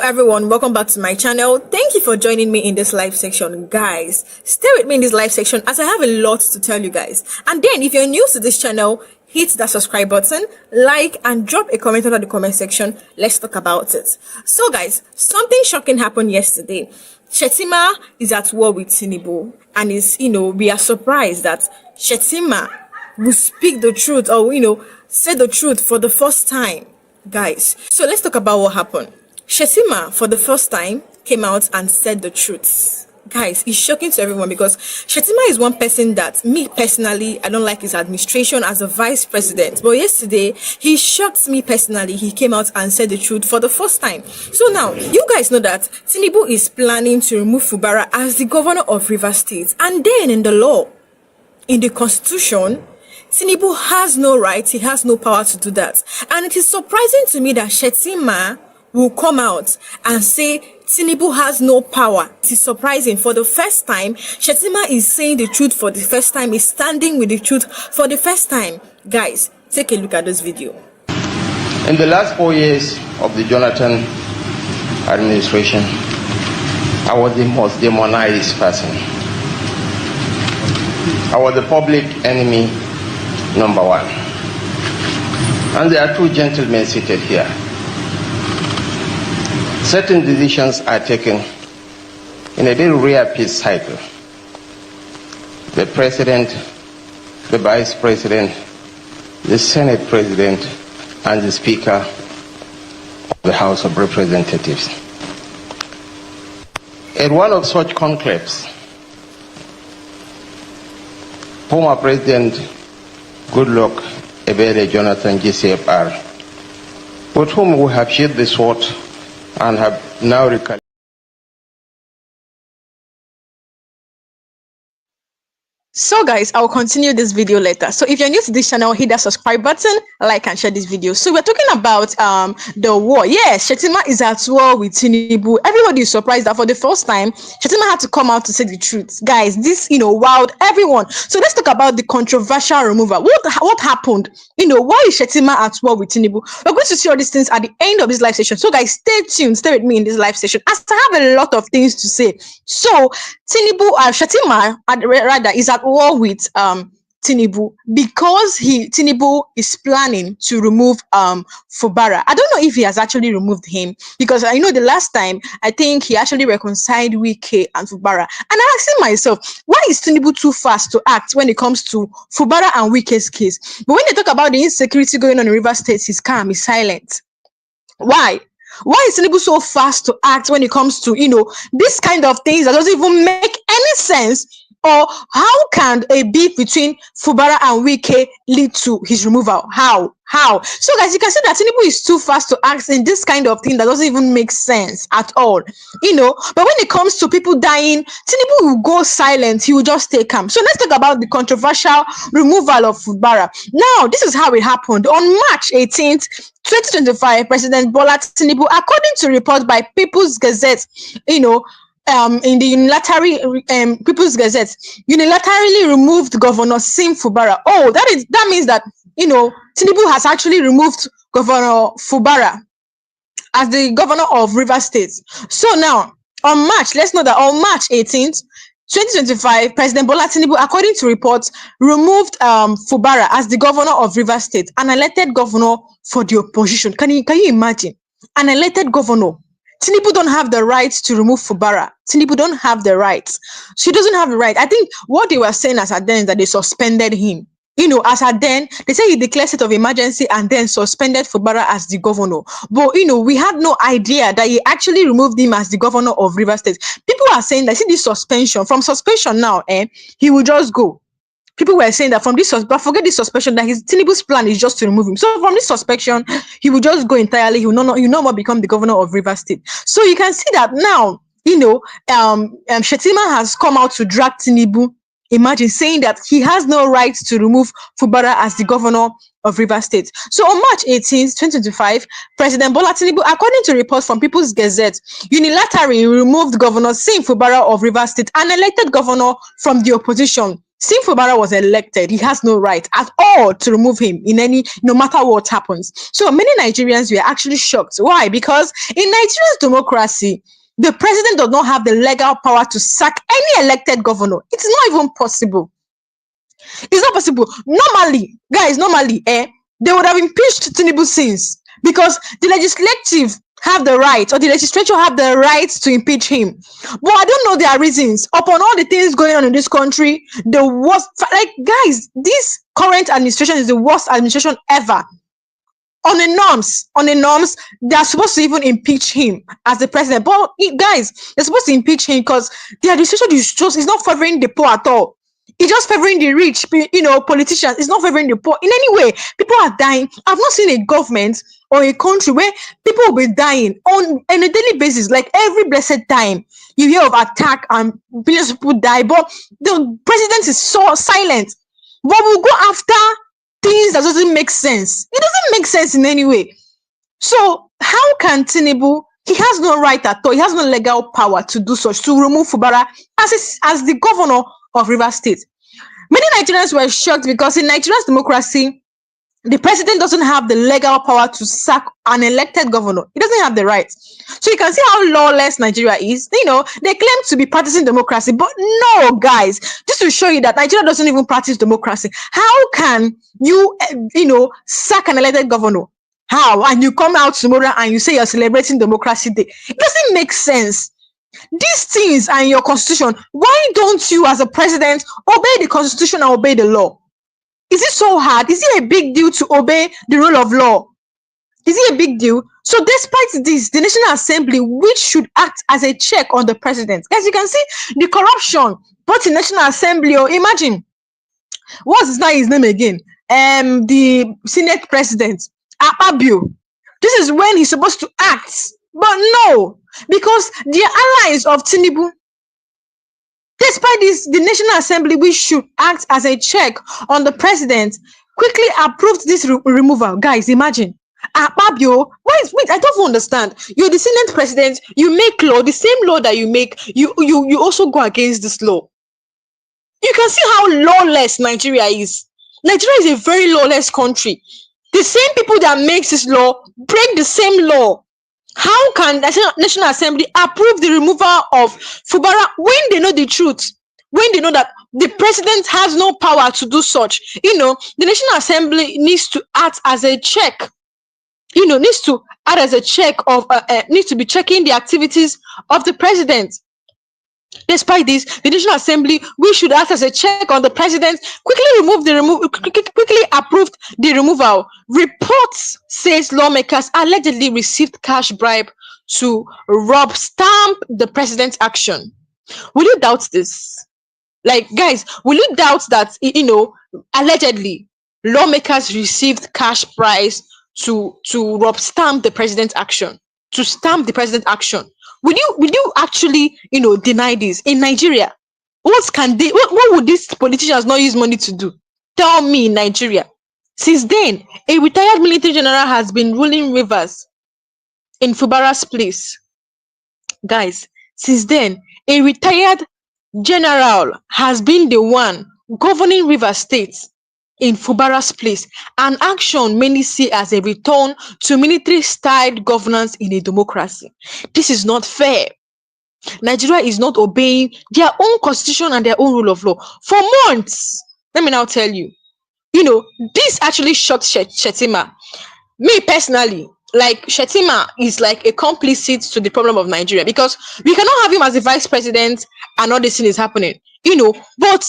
everyone, welcome back to my channel. Thank you for joining me in this live section. Guys, stay with me in this live section as I have a lot to tell you guys. And then if you're new to this channel, hit that subscribe button, like, and drop a comment under the comment section. Let's talk about it. So guys, something shocking happened yesterday. Shettima is at war with Tinubu, and we are surprised that Shettima will speak the truth, or say the truth for the first time, guys. So let's talk about what happened. Shettima, for the first time, came out and said the truth. Guys, it's shocking to everyone because Shettima is one person that, me personally, I don't like his administration as a vice president. But yesterday, he shocked me personally. He came out and said the truth for the first time. So now, you guys know that Tinubu is planning to remove Fubara as the governor of Rivers State. And then in the law, in the constitution, Tinubu has no right, he has no power to do that. And it is surprising to me that Shettima will come out and say Tinubu has no power. It is surprising. For the first time, Shettima is saying the truth for the first time, is standing with the truth for the first time. Guys, take a look at this video. In the last 4 years of the Jonathan administration, I was the most demonized person. I was the public enemy number one. And there are two gentlemen seated here. Certain decisions are taken in a very rare peace cycle. The president, the vice president, the Senate president, and the Speaker of the House of Representatives. At one of such conclaves, former President Goodluck Ebele Jonathan GCFR, with whom we have shared the sword and have now recalled. So guys, I'll continue this video later. So if you're new to this channel, hit that subscribe button, like and share this video. So we're talking about the war. Yes, Shettima is at war with Tinubu. Everybody is surprised that for the first time, Shettima had to come out to say the truth. Guys, this wowed everyone. So let's talk about the controversial removal. What happened? Why is Shettima at war with Tinubu? We're going to see all these things at the end of this live session. So guys, stay tuned, stay with me in this live session as I have a lot of things to say. So Shettima rather is at war with Tinubu because Tinubu is planning to remove Fubara. I don't know if he has actually removed him, because I know the last time I think he actually reconciled Wike and Fubara. And I'm asking myself, why is Tinubu too fast to act when it comes to Fubara and Wike's case? But when they talk about the insecurity going on in Rivers State, he's calm, he's silent. Why? Why is Tinubu so fast to act when it comes to this kind of things that doesn't even make any sense? Or how can a beef between Fubara and Wike lead to his removal? How? So guys, you can see that Tinubu is too fast to act in this kind of thing that doesn't even make sense at all. But when it comes to people dying, Tinubu will go silent. He will just stay calm. So let's talk about the controversial removal of Fubara. Now, this is how it happened. On March 18th, 2025, President Bola Tinubu, according to reports by People's Gazette, in the People's Gazette, unilaterally removed Governor Sim Fubara. Oh, that means that Tinubu has actually removed Governor Fubara as the governor of Rivers State. So now, let's know that on March 18th, 2025, President Bola Tinubu, according to reports, removed Fubara as the governor of Rivers State, an elected governor for the opposition. Can you imagine? An elected governor. Tinubu don't have the right to remove Fubara. Tinubu don't have the right. She doesn't have the right. I think what they were saying as at then is that they suspended him. As at then, they say he declared state of emergency and then suspended Fubara as the governor. But, we had no idea that he actually removed him as the governor of Rivers State. People are saying that, see this suspension, from suspension now, he will just go. People were saying that from this, but forget this suspension, that Tinubu's plan is just to remove him. So from this suspension, he will just go entirely. He will no more become the governor of Rivers State. So you can see that now, Shettima has come out to drag Tinubu. Imagine, saying that he has no right to remove Fubara as the governor of Rivers State. So on March 18th, 2025, President Bola Tinubu, according to reports from People's Gazette, unilaterally removed Governor Sim Fubara of Rivers State, an elected governor from the opposition, Since Fubara was elected, he has no right at all to remove him in any, no matter what happens. So many Nigerians were actually shocked. Why? Because in Nigeria's democracy, the president does not have the legal power to sack any elected governor. It's not even possible. It's not possible. Normally, guys, they would have impeached Tinubu since, because the legislative have the right, or the legislature have the right to impeach him. But I don't know their reasons. Upon all the things going on in this country, the worst, like, guys, this current administration is the worst administration ever. On the norms, they're supposed to even impeach him as the president. But guys, they're supposed to impeach him because the administration is not favoring the poor at all. It's just favoring the rich, politicians. It's not favoring the poor in any way. People are dying. I've not seen a government or a country where people will be dying on a daily basis. Like every blessed time, you hear of attack and billions of people die, but the president is so silent. But we'll go after things that doesn't make sense. It doesn't make sense in any way. So how can Tinubu? He has no right at all. He has no legal power to do such, to remove Fubara as the governor of Rivers State. Many Nigerians were shocked because in Nigeria's democracy, the president doesn't have the legal power to sack an elected governor. He doesn't have the right. So you can see how lawless Nigeria is. They claim to be practicing democracy, but no, guys, just to show you that Nigeria doesn't even practice democracy. How can you, sack an elected governor? How? And you come out tomorrow and you say you're celebrating Democracy Day. It doesn't make sense. These things are in your constitution. Why don't you, as a president, obey the constitution and obey the law? Is it so hard? Is it a big deal to obey the rule of law? Is it a big deal? So despite this, the National Assembly, which should act as a check on the president, as you can see, the corruption, both in National Assembly, or imagine, what's his name again? The Senate President, Akpabio. This is when he's supposed to act. But no, because the allies of Tinubu, despite this, the National Assembly, which should act as a check on the president, quickly approved this removal. Guys, imagine. Akpabio, wait, I don't understand. You're the Senate President, you make law, the same law that you make, you also go against this law. You can see how lawless Nigeria is. Nigeria is a very lawless country. The same people that makes this law break the same law. How can the National Assembly approve the removal of Fubara when they know the truth? When they know that the president has no power to do such? The National Assembly needs to act as a check. Needs to act as a check of, needs to be checking the activities of the president. Despite this, the National Assembly, we should act as a check on the president, quickly approved the removal. Reports says lawmakers allegedly received cash bribe to rub stamp the president's action. Will you doubt this? Like, guys, will you doubt that, allegedly lawmakers received cash prize to rub stamp the president's action, to stamp the president's action? Will you actually, deny this in Nigeria? What would these politicians not use money to do? Tell me, in Nigeria. Since then, a retired military general has been ruling Rivers in Fubara's place. Guys, since then, a retired general has been the one governing Rivers State in Fubara's place, an action many see as a return to military-styled governance in a democracy. This is not fair. Nigeria is not obeying their own constitution and their own rule of law for months. Let me now tell you, this actually shocked Shettima. Me personally, like, Shettima is like a complicit to the problem of Nigeria, because we cannot have him as the vice president and all this thing is happening, but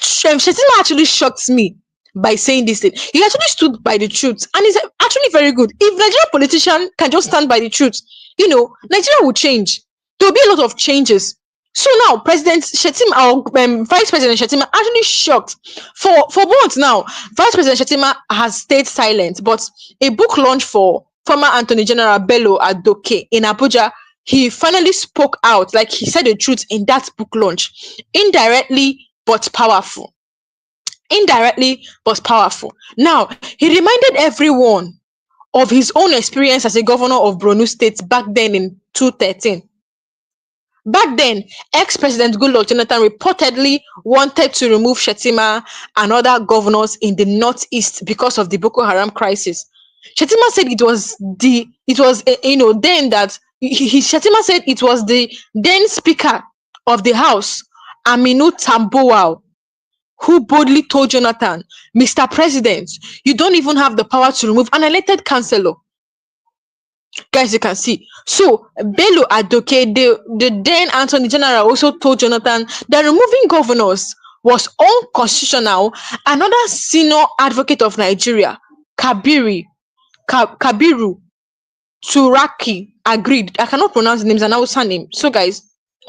Shettima actually shocked me by saying this thing. He actually stood by the truth, and it's actually very good. If Nigerian politician can just stand by the truth, Nigeria will change. There will be a lot of changes. So now, President Shettima, or Vice President Shettima, actually shocked. For months now, Vice President Shettima has stayed silent, but a book launch for former Attorney General Bello Adoke in Abuja, he finally spoke out, like he said the truth in that book launch, indirectly but powerful. Indirectly but powerful. Now, he reminded everyone of his own experience as a governor of Borno State back then in 2013. Back then, ex-President Goodluck Jonathan reportedly wanted to remove Shettima and other governors in the Northeast because of the Boko Haram crisis. Shettima said then that Shettima said it was the then Speaker of the House, Aminu Tambuwal, who boldly told Jonathan, Mr. President, you don't even have the power to remove an elected councillor. Guys, you can see. So, Bello Adoke, the then Attorney General, also told Jonathan that removing governors was unconstitutional. Another senior advocate of Nigeria, Kabiru Turaki, agreed. I cannot pronounce the names, an Hausa name. So, guys,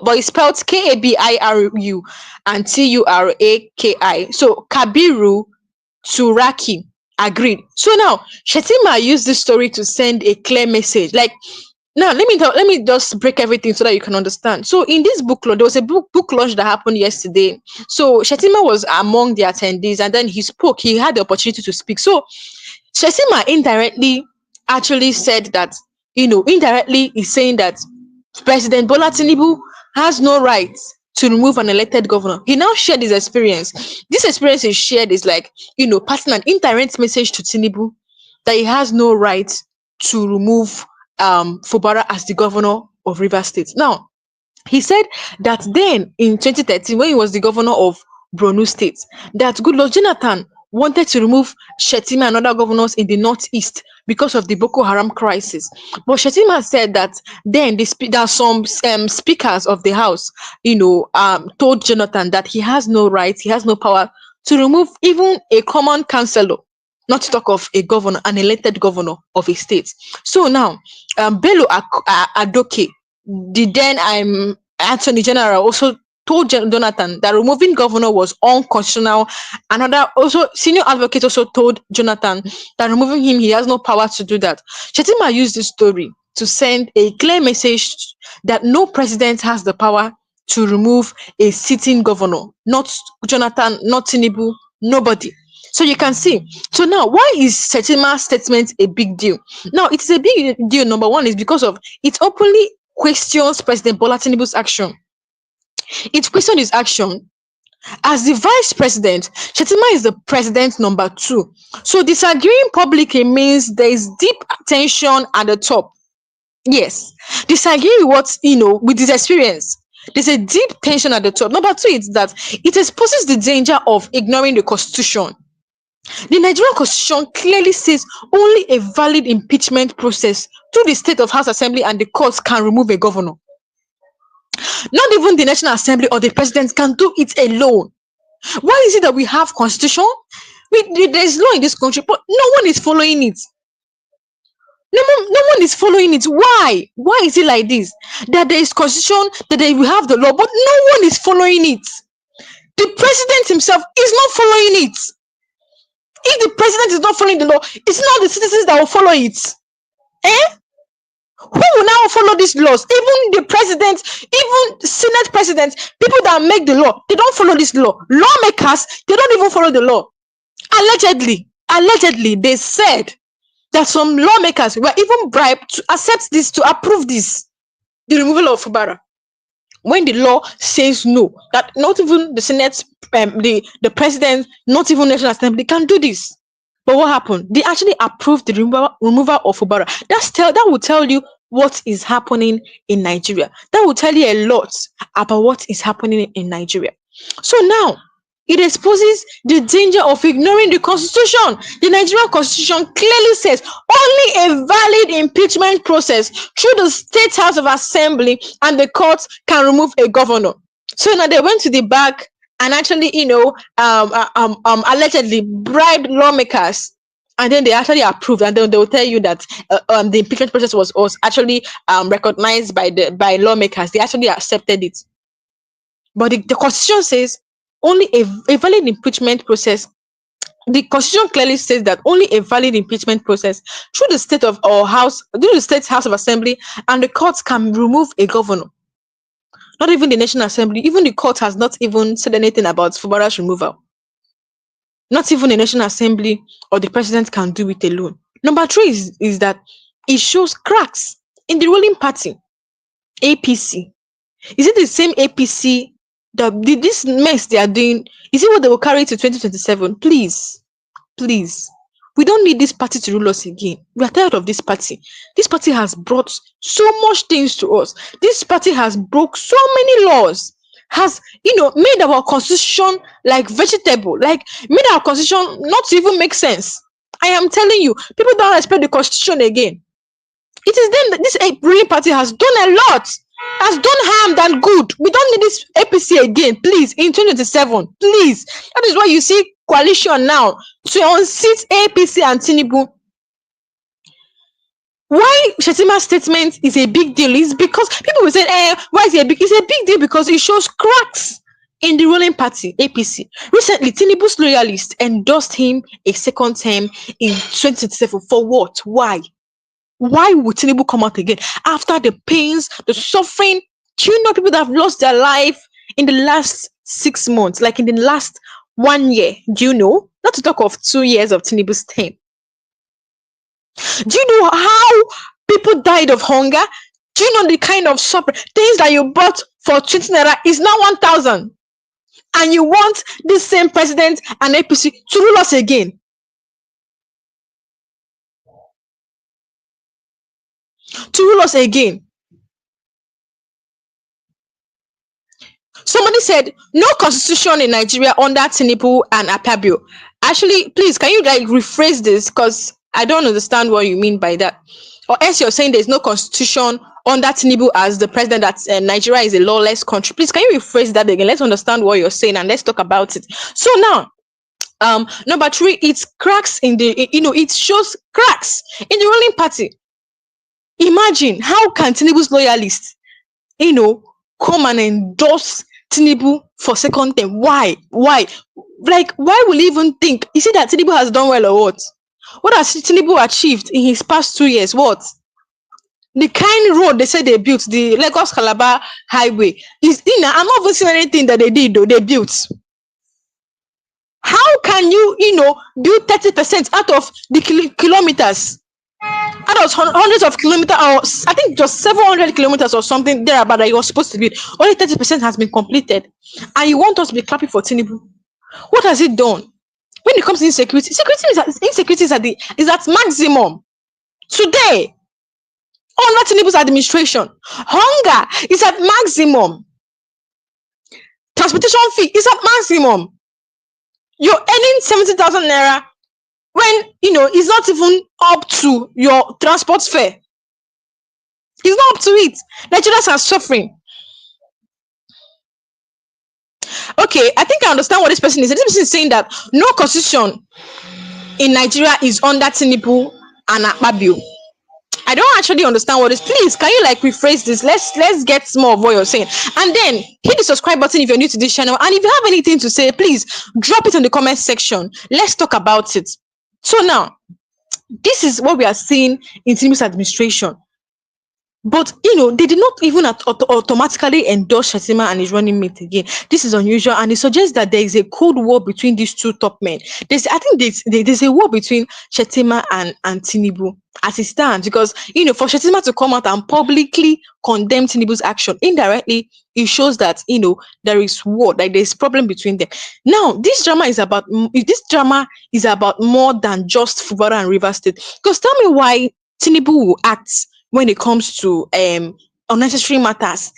but it's spelled Kabiru and Turaki. So, Kabiru Turaki agreed. So now Shettima used this story to send a clear message. Like, now let me just break everything so that you can understand. So in this book launch, there was a book launch that happened yesterday. So Shettima was among the attendees, and then he spoke. He had the opportunity to speak. So Shettima indirectly actually said that, indirectly is saying that President Bola Tinubu has no right to remove an elected governor. He now shared his experience. This experience he shared is like, passing an indirect message to Tinubu that he has no right to remove Fubara as the governor of Rivers State. Now, he said that then in 2013, when he was the governor of Borno State, that Goodluck Jonathan wanted to remove Shettima and other governors in the Northeast because of the Boko Haram crisis. But Shettima said that then there are some speakers of the House, told Jonathan that he has no right, he has no power to remove even a common councillor, not to talk of a governor, an elected governor of a state. So now, Bello Adoke, the then Attorney General, also told Jonathan that removing governor was unconstitutional. Another also senior advocate also told Jonathan that removing him, he has no power to do that. Shettima used this story to send a clear message that no president has the power to remove a sitting governor, not Jonathan, not Tinubu, nobody. So you can see. So now, why is Shettima's statement a big deal? Now, it's a big deal. Number one is because of it openly questions President Bola Tinubu's action. It questioned his action. As the vice president, Shettima is the president number 2. So disagreeing publicly means there is deep tension at the top. Yes, disagree with with his experience. There's a deep tension at the top. Number 2 is that it exposes the danger of ignoring the constitution. The Nigerian constitution clearly says only a valid impeachment process through the State of House Assembly and the courts can remove a governor. Not even the National Assembly or the president can do it alone. Why is it that we have constitution? There's law in this country, but no one is following it. No one is following it. Why? Why is it like this? That there is constitution, that we have the law, but no one is following it. The president himself is not following it. If the president is not following the law, it's not the citizens that will follow it. Who will now follow these laws? Even the president, even Senate presidents, people that make the law, they don't follow this law. Lawmakers, they don't even follow the law. Allegedly, they said that some lawmakers were even bribed to accept this, to approve this, the removal of Fubara. When the law says no, that not even the Senate, the president, not even National Assembly can do this. But what happened? They actually approved the removal of Fubara. That will tell you what is happening in Nigeria. That will tell you a lot about what is happening in Nigeria. So now, it exposes the danger of ignoring the constitution. The Nigerian constitution clearly says only a valid impeachment process through the State House of Assembly and the courts can remove a governor. So now they went to the back and actually, allegedly bribed lawmakers, and then they actually approved, and then they will tell you that the impeachment process was actually recognized by lawmakers. They actually accepted it. But the constitution says only a valid impeachment process. The constitution clearly says that only a valid impeachment process through the State House of Assembly and the courts can remove a governor. Not even the National Assembly, even the court has not even said anything about Fubara's removal. Not even the National Assembly or the president can do it alone. Number 3 is that it shows cracks in the ruling party, APC. Is it the same APC that this mess they are doing? Is it what they will carry to 2027? Please, please. We don't need this party to rule us again. We are tired of this party. This party has brought so much things to us. This party has broke so many laws, has made our constitution like vegetable, like made our constitution not to even make sense. I am telling you, people don't respect the constitution again. It is them that this ruling party has done a lot, has done harm than good. We don't need this APC again, please, in 2027. Please. That is why you see coalition now to unseat APC and Tinubu. Why Shettima's statement is a big deal is because people will say, why is it a big? It's a big deal because it shows cracks in the ruling party, APC. Recently, Tinubu's loyalists endorsed him a second term in 2027. For what? Why? Why would Tinubu come out again after the pains, the suffering? Do you know people that have lost their life in the last 6 months, like in the last 1 year? Do you know? Not to talk of 2 years of Tinubu's term. Do you know how people died of hunger? Do you know the kind of suffering? Things that you bought for 20 naira is now 1,000. And you want this same president and APC to rule us again. To rule us again. Somebody said no constitution in Nigeria under Tinubu and Akpabio. Actually, please, can you like rephrase this? Because I don't understand what you mean by that. Or else you're saying there's no constitution under Tinubu as the president, that Nigeria is a lawless country. Please, can you rephrase that again? Let's understand what you're saying and let's talk about it. So now, number 3, it cracks in the, it shows cracks in the ruling party. Imagine, how can Tinubu's loyalists, come and endorse Tinubu for second term? Why? Like, why will you even think? You see that Tinubu has done well or what? What has Tinubu achieved in his past 2 years? What? The kind road they said they built, the Lagos Calabar highway, is I'm not even seeing anything that they did though. They built. How can you, build 30% out of the kilometers? Out of hundreds of kilometers, or I think just 700 kilometers or something there about that you were supposed to build. Only 30% has been completed, and you want us to be clapping for Tinubu? What has it done? When it comes to insecurity, insecurity is at maximum today under Tinubu's administration. Hunger is at maximum. Transportation fee is at maximum. You're earning 70,000 naira when it's not even up to your transport fare. It's not up to it. Nigerians are suffering. Okay, I think I understand what this person is. This person is saying that no constitution in Nigeria is under Tinubu and Akpabio. I don't actually understand what this. Please, can you like rephrase this? Let's get more of what you're saying. And then hit the subscribe button if you're new to this channel. And if you have anything to say, please drop it in the comment section. Let's talk about it. So now, this is what we are seeing in Tinubu's administration. But they did not even automatically endorse Shettima and his running mate again. This is unusual, and it suggests that there is a cold war between these two top men. I think there's a war between Shettima and Tinubu as it stands, because for Shettima to come out and publicly condemn Tinubu's action, indirectly it shows that there is war, like there's problem between them. Now this drama is about more than just Fubara and Rivers State. Because tell me why Tinubu will act when it comes to unnecessary matters,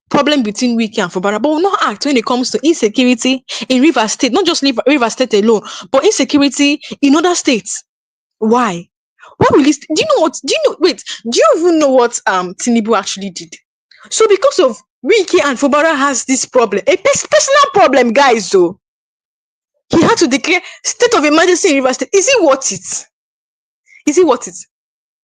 problem between Wiki and Fubara, but will not act when it comes to insecurity in Rivers State, not just Rivers State alone, but insecurity in other states. Why? Why will this? Do you even know what Tinubu actually did? So because of Wiki and Fubara has this problem, a personal problem, guys, though, he had to declare state of emergency in Rivers State. Is it worth it? Is it worth it?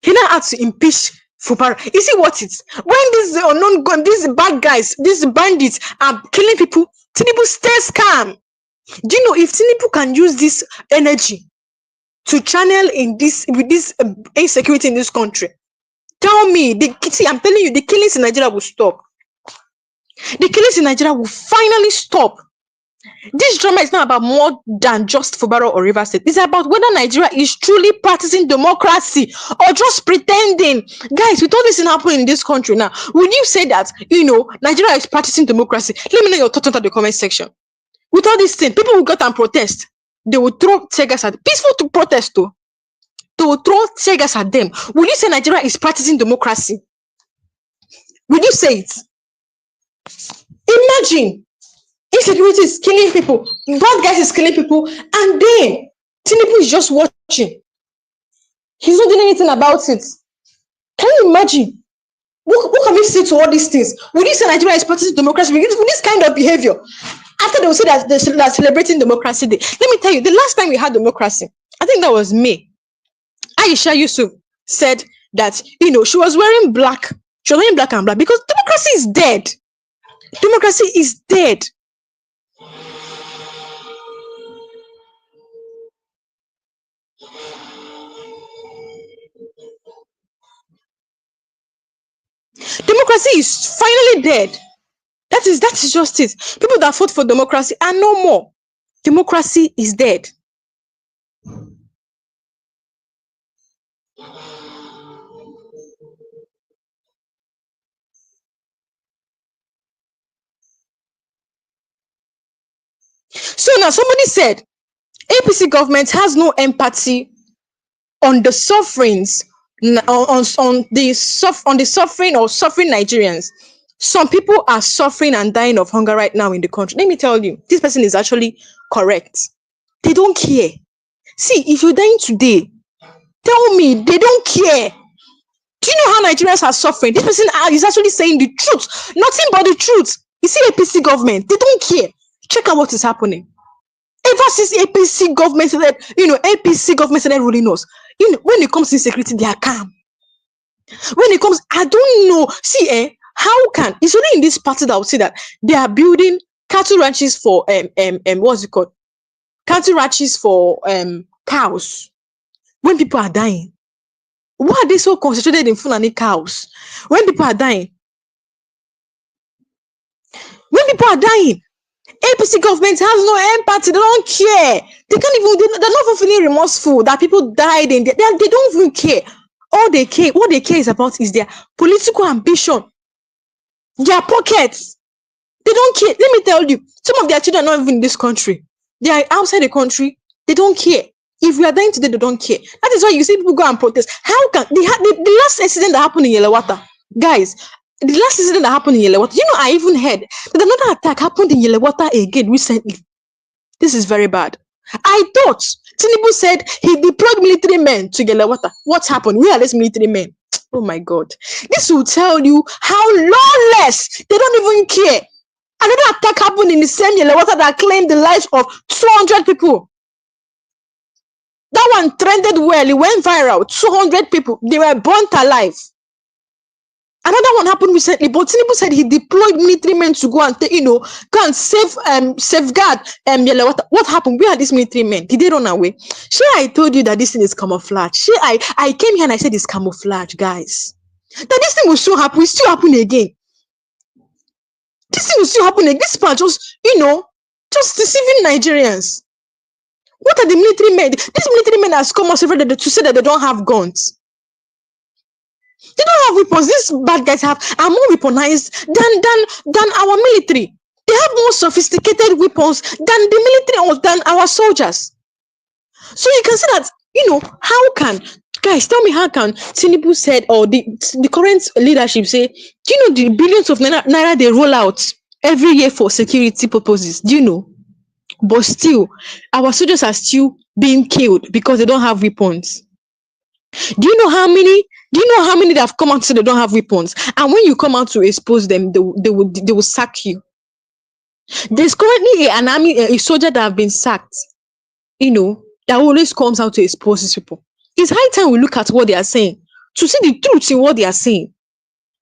He now had to impeach Fubara. Is it worth it? When these unknown gun, these bad guys, these bandits are killing people, Tinubu stays calm. Do you know if Tinubu can use this energy to channel in this with this insecurity in this country? Tell me, I'm telling you, the killings in Nigeria will stop. The killings in Nigeria will finally stop. This drama is not about more than just Fubara or River State. It's about whether Nigeria is truly practicing democracy or just pretending. Guys, with all this thing happening in this country now, would you say that, Nigeria is practicing democracy? Let me know your thoughts in the comment section. With all this thing, people will go and protest. They will throw tear gas at peaceful to protest though. They will throw tear gas at them. Will you say Nigeria is practicing democracy? Will you say it? Imagine insecurity is killing people, bad guys is killing people, and then Tinubu is just watching. He's not doing anything about it. Can you imagine? What can we say to all these things? Will you say Nigeria is practicing democracy with this kind of behavior? After they will say that they're celebrating Democracy Day. Let me tell you, the last time we had democracy, I think that was May. Aisha Yusuf said that, she was wearing black. She was wearing black and black because democracy is dead. Democracy is dead. Democracy is finally dead. That is just it. People that fought for democracy are no more. Democracy is dead. So now somebody said APC government has no empathy on the sufferings, on the suffering or suffering Nigerians. Some people are suffering and dying of hunger right now in the country. Let me tell you, this person is actually correct. They don't care. See, if you're dying today, tell me they don't care. Do you know how Nigerians are suffering? This person is actually saying the truth, nothing but the truth. You see, APC government, they don't care. Check out what is happening. Ever since APC government started ruling us, when it comes to insecurity, they are calm. When it comes, I don't know. See, how can it's only in this party that I would say that they are building cattle ranches for what's it called? Cattle ranches for cows when people are dying. Why are they so concentrated in Fulani cows when people are dying? When people are dying, APC government has no empathy. They don't care. They can't even. They're not even feeling remorseful that people died in there. They don't even care. What they care is about is their political ambition, their pockets. They don't care. Let me tell you, some of their children are not even in this country. They are outside the country. They don't care. If we are dying today, they don't care. That is why you see people go and protest. How can the last incident that happened in Yelawata, guys? The last incident that happened in Yelawata, I even heard that another attack happened in Yelawata again recently. This is very bad. I thought Tinubu said he deployed military men to Yelawata. What happened? Where are these military men? Oh my God. This will tell you how lawless. They don't even care. Another attack happened in the same Yelawata that claimed the lives of 200 people. That one trended well. It went viral. 200 people. They were burnt alive. Another one happened recently, but Tinubu said he deployed military men to go and safeguard Yelawata. What happened? Where are these military men? Did they run away? I told you that this thing is camouflage. I came here and I said it's camouflage, guys. That this thing will still happen again. This thing will still happen again. This part just deceiving Nigerians. What are the military men? These military men has come out to say that they don't have guns. They don't have weapons. These bad guys are more weaponized than our military. They have more sophisticated weapons than the military or than our soldiers. So you can see that, how can, guys, tell me how can Tinubu said, or the current leadership say, do you know the billions of naira they roll out every year for security purposes? Do you know? But still, our soldiers are still being killed because they don't have weapons. Do you know how many that have come out to say they don't have weapons? And when you come out to expose them, they will sack you. There's currently a soldier that have been sacked, that always comes out to expose these people. It's high time we look at what they are saying to see the truth in what they are saying.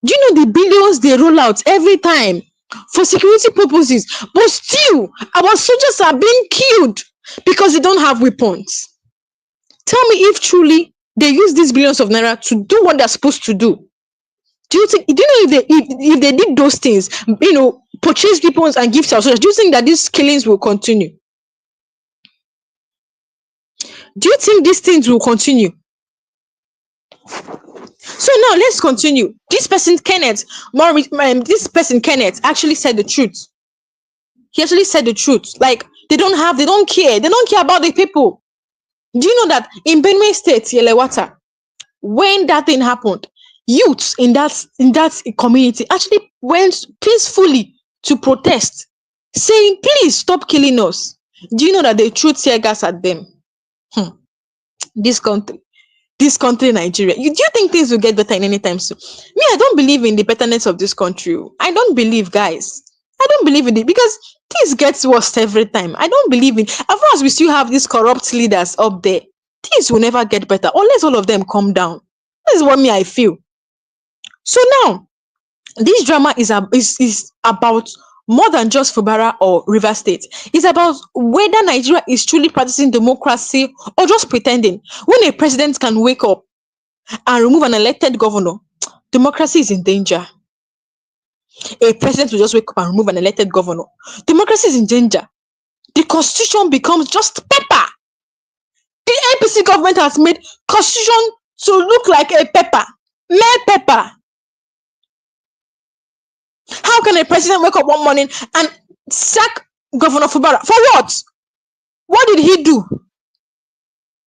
Do you know the billions they roll out every time for security purposes? But still, our soldiers are being killed because they don't have weapons. Tell me if truly they use these billions of naira to do what they're supposed to do. Do you know if they did those things, purchase weapons and give to our soldiers, do you think that these killings will continue? Do you think these things will continue? So now let's continue. This person Kenneth actually said the truth. He actually said the truth. Like they don't care about the people. Do you know that in Benue State, Yelewata, when that thing happened, youths in that community actually went peacefully to protest, saying, please stop killing us. Do you know that they threw tear gas at them? This country, Nigeria. Do you think things will get better in any time soon? Me, I don't believe in the betterness of this country. I don't believe, guys. I don't believe in it because things gets worse every time. I don't believe in. As far as we still have these corrupt leaders up there, things will never get better unless all of them come down. This is what me I feel. So now, this drama is about more than just Fubara or River State. It's about whether Nigeria is truly practicing democracy or just pretending. When a president can wake up and remove an elected governor, democracy is in danger. A president will just wake up and remove an elected governor. Democracy is in danger. The constitution becomes just paper. The APC government has made constitution to look like a paper, mere paper. How can a president wake up one morning and sack Governor Fubara? For what? What did he do?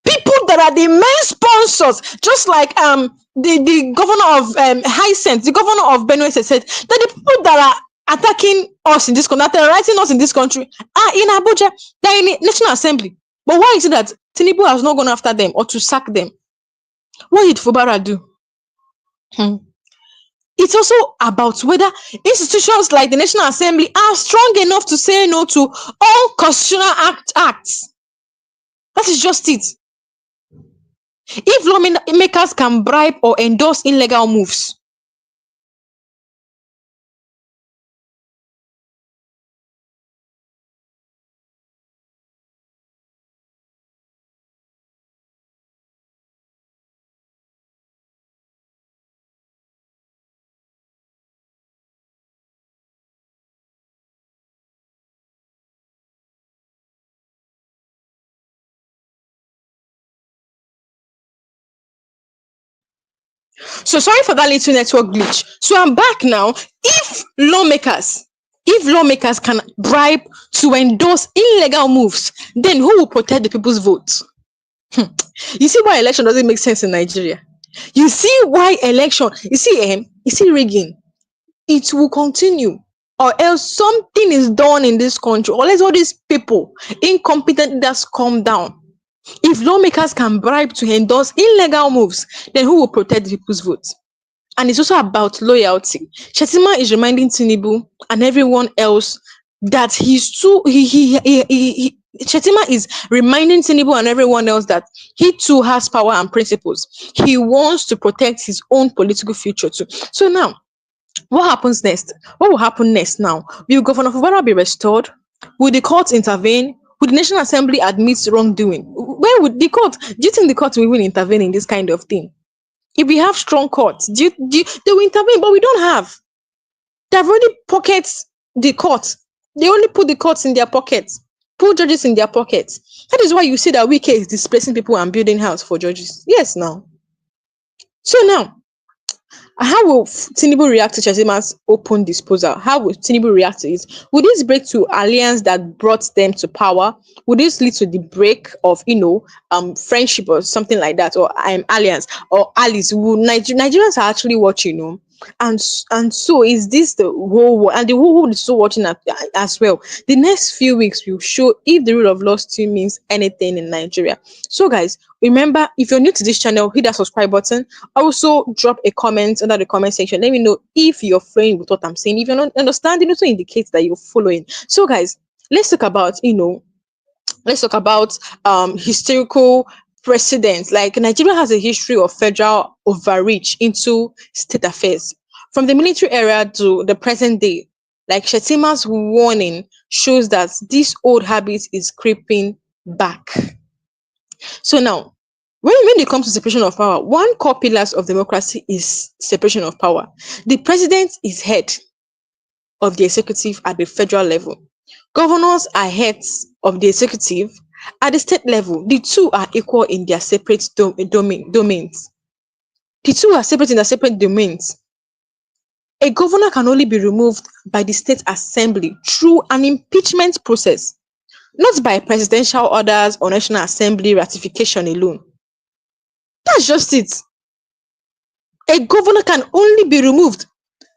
People that are the main sponsors, just like the governor of Hisense, the governor of Benue State said that the people that are attacking us in this country, terrorizing us in this country, are in Abuja, they're in the National Assembly. But why is it that Tinubu has not gone after them or to sack them? What did Fubara do? It's also about whether institutions like the National Assembly are strong enough to say no to all constitutional acts. That is just it. If lawmakers can bribe or endorse illegal moves, so sorry for that little network glitch. So I'm back now. If lawmakers can bribe to endorse illegal moves, then who will protect the people's votes? You see why election doesn't make sense in Nigeria. You see why election, you see rigging. It will continue, or else something is done in this country, or else all these people, incompetent leaders, come down. If lawmakers can bribe to endorse illegal moves, then who will protect the people's votes? And it's also about loyalty. Shettima is reminding Tinubu and everyone else that Shettima is reminding Tinubu and everyone else that he too has power and principles. He wants to protect his own political future too. So now, what happens next? What will happen next now? Will Governor Fubara be restored? Will the court intervene? Would the National Assembly admit wrongdoing? Where would the court? Do you think the court will even intervene in this kind of thing? If we have strong courts, they will intervene, but we don't have. They've already pockets the courts. They only put the courts in their pockets, put judges in their pockets. That is why you see that Wike is displacing people and building house for judges. Yes, now. So now, how will Tinubu react to Shettima's open disposal? How will Tinubu react to it? Would this break to alliance that brought them to power? Would this lead to the break of, friendship or something like that, or alliance or allies? Nigerians are actually watching, and so is this the whole world, and the whole world is so watching as well. The next few weeks will show if the rule of law still means anything in Nigeria. So guys, remember, if you're new to this channel, hit that subscribe button. Also drop a comment under the comment section. Let me know if you're flowing with what I'm saying. If you're not understanding, also indicates that you're following. So guys, let's talk about historical precedents. Like, Nigeria has a history of federal overreach into state affairs from the military era to the present day. Like, Shettima's warning shows that this old habit is creeping back. So now, when it comes to separation of power, one core pillars of democracy is separation of power. The president is head. of the executive at the federal level. Governors are heads of the executive at the state level. The two are equal in their separate domains. The two are separate in their separate domains. A governor can only be removed by the state assembly through an impeachment process, not by presidential orders or National Assembly ratification alone. That's just it. A governor can only be removed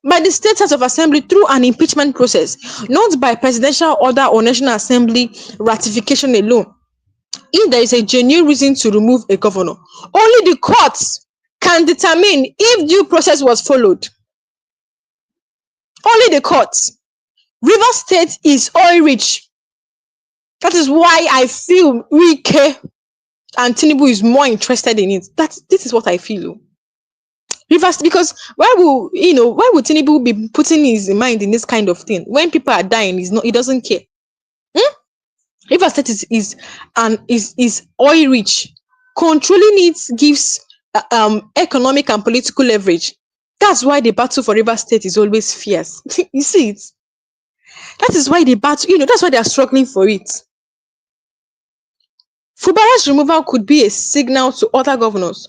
by the state House of Assembly through an impeachment process, not by presidential order or National Assembly ratification alone. If there is a genuine reason to remove a governor, only the courts can determine if due process was followed. Only the courts. Rivers State is oil rich. That is why I feel Wike and Tinubu is more interested in it. This is what I feel. Rivers, because why would Tinubu be putting his mind in this kind of thing when people are dying? He doesn't care. Rivers State is oil rich. Controlling it gives economic and political leverage. That's why the battle for Rivers State is always fierce. You see it. That is why the battle, that's why they are struggling for it. Fubara's removal could be a signal to other governors.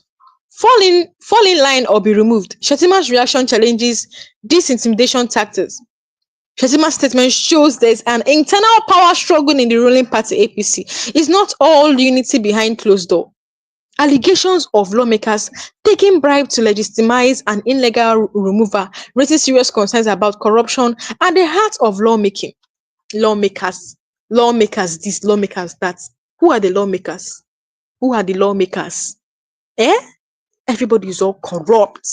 Fall in line or be removed. Shettima's reaction challenges these intimidation tactics. Shettima's statement shows there's an internal power struggle in the ruling party APC. It's not all unity behind closed door. Allegations of lawmakers taking bribe to legitimize an illegal removal raises serious concerns about corruption at the heart of lawmaking. Lawmakers this, lawmakers that. Who are the lawmakers? Who are the lawmakers? Everybody is all corrupt.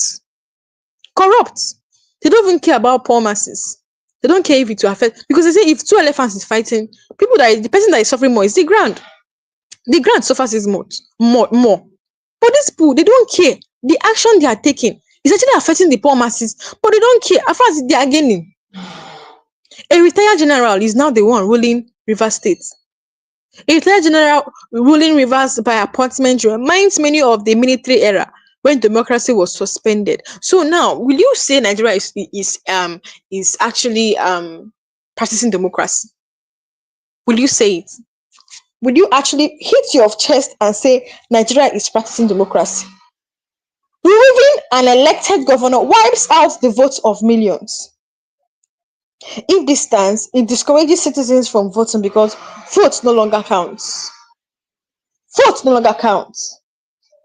They don't even care about poor masses. They don't care if it will affect, because they say if two elephants is fighting, the person that is suffering more is the ground. The ground suffers is more. But these people, they don't care. The action they are taking is actually affecting the poor masses, but they don't care. As far as they are gaining. A retired general is now the one ruling Rivers State. A retired general ruling Rivers by appointment reminds many of the military era when democracy was suspended. So now, will you say Nigeria is actually practicing democracy? Will you say it? Will you actually hit your chest and say Nigeria is practicing democracy? Removing an elected governor wipes out the votes of millions. If this stands, it discourages citizens from voting because votes no longer counts. Votes no longer counts.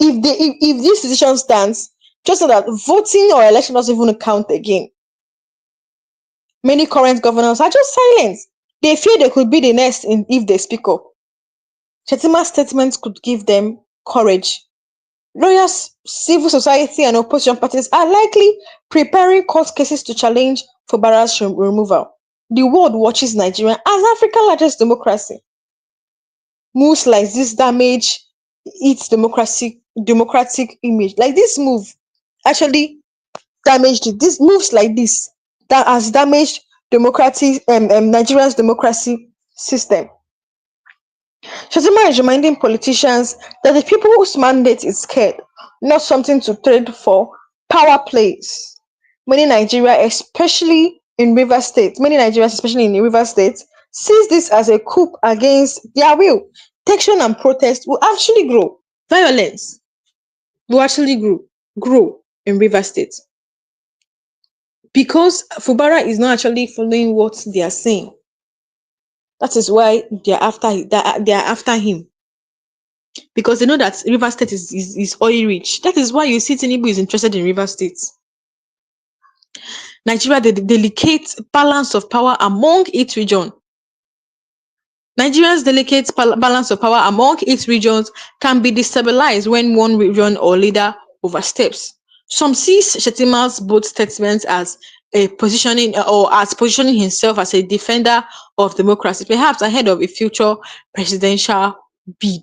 If this decision stands, just so that voting or election doesn't even count again. Many current governors are just silent. They fear they could be the next if they speak up. Shettima's statements could give them courage. Lawyers, civil society, and opposition parties are likely preparing court cases to challenge Fubara's removal. The world watches Nigeria as Africa's largest democracy. Moves like this damage its democratic image. Like this move actually damaged it. These moves like this that has damaged Nigeria's democracy system. Shettima is reminding politicians that the people whose mandate is scared, not something to trade for, power plays. Many Nigerians, especially in Rivers State, sees this as a coup against their will. Tension and protest will actually grow. Violence will actually grow in Rivers State. Because Fubara is not actually following what they are saying. That is why they are after him. Because they know that Rivers State is oil rich. That is why you see Tinubu is interested in Rivers State. Nigeria, the delicate balance of power among each region. Nigeria's delicate balance of power among its regions can be destabilized when one region or leader oversteps. Some see Shettima's both statements as positioning himself as a defender of democracy, perhaps ahead of a future presidential bid.